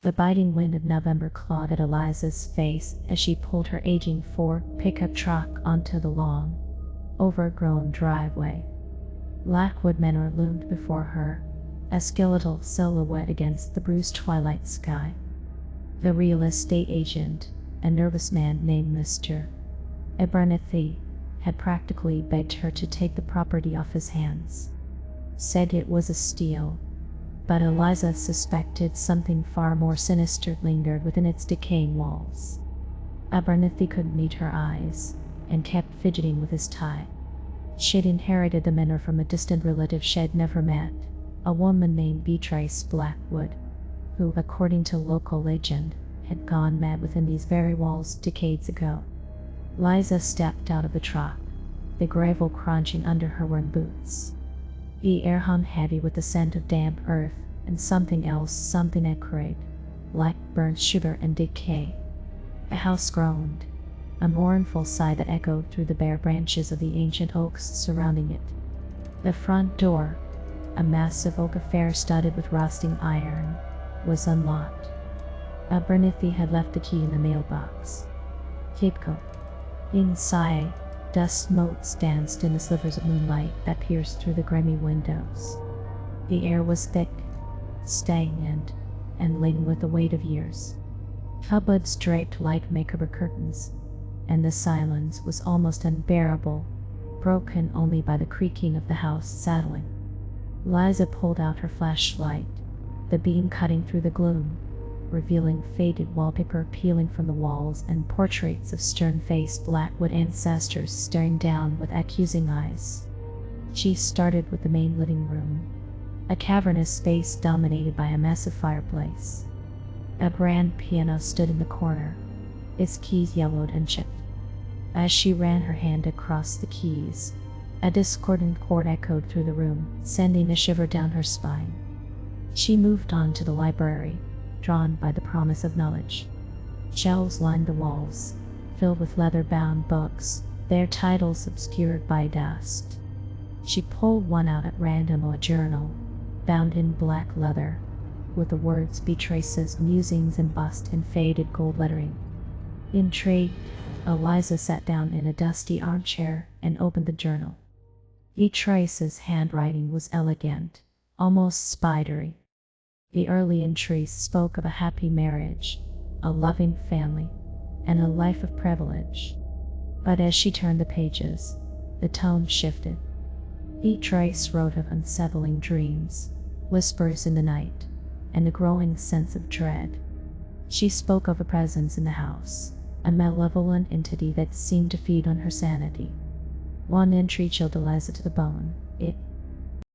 The biting wind of November clawed at Eliza's face as she pulled her aging Ford pickup truck onto the long, overgrown driveway. Blackwood Manor loomed before her, a skeletal silhouette against the bruised twilight sky. The real estate agent, a nervous man named Mr. Abernethy, had practically begged her to take the property off his hands. Said it was a steal, but Eliza suspected something far more sinister lingered within its decaying walls. Abernethy couldn't meet her eyes, and kept fidgeting with his tie. She'd inherited the manor from a distant relative she'd never met, a woman named Beatrice Blackwood, who, according to local legend, had gone mad within these very walls decades ago. Liza stepped out of the truck, the gravel crunching under her worn boots. The air hung heavy with the scent of damp earth and something else, something acrid, like burnt sugar and decay. The house groaned, a mournful sigh that echoed through the bare branches of the ancient oaks surrounding it. The front door, a massive oak affair studded with rusting iron, was unlocked. Abernethy had left the key in the mailbox. Capeco. Inside, dust motes danced in the slivers of moonlight that pierced through the grimy windows. The air was thick, stagnant, and laden with the weight of years. Cupboards draped like macabre curtains, and the silence was almost unbearable, broken only by the creaking of the house settling. Liza pulled out her flashlight, the beam cutting through the gloom, revealing faded wallpaper peeling from the walls and portraits of stern-faced Blackwood ancestors staring down with accusing eyes. She started with the main living room, a cavernous space dominated by a massive fireplace. A grand piano stood in the corner, its keys yellowed and chipped. As she ran her hand across the keys, a discordant chord echoed through the room, sending a shiver down her spine. She moved on to the library, drawn by the promise of knowledge. Shelves lined the walls, filled with leather-bound books, their titles obscured by dust. She pulled one out at random, a journal, bound in black leather, with the words Beatrice's musings embossed in faded gold lettering. Intrigued, Eliza sat down in a dusty armchair and opened the journal. Beatrice's handwriting was elegant, almost spidery. The early entries spoke of a happy marriage, a loving family, and a life of privilege. But as she turned the pages, the tone shifted. Beatrice wrote of unsettling dreams, whispers in the night, and a growing sense of dread. She spoke of a presence in the house, a malevolent entity that seemed to feed on her sanity. One entry chilled Eliza to the bone. It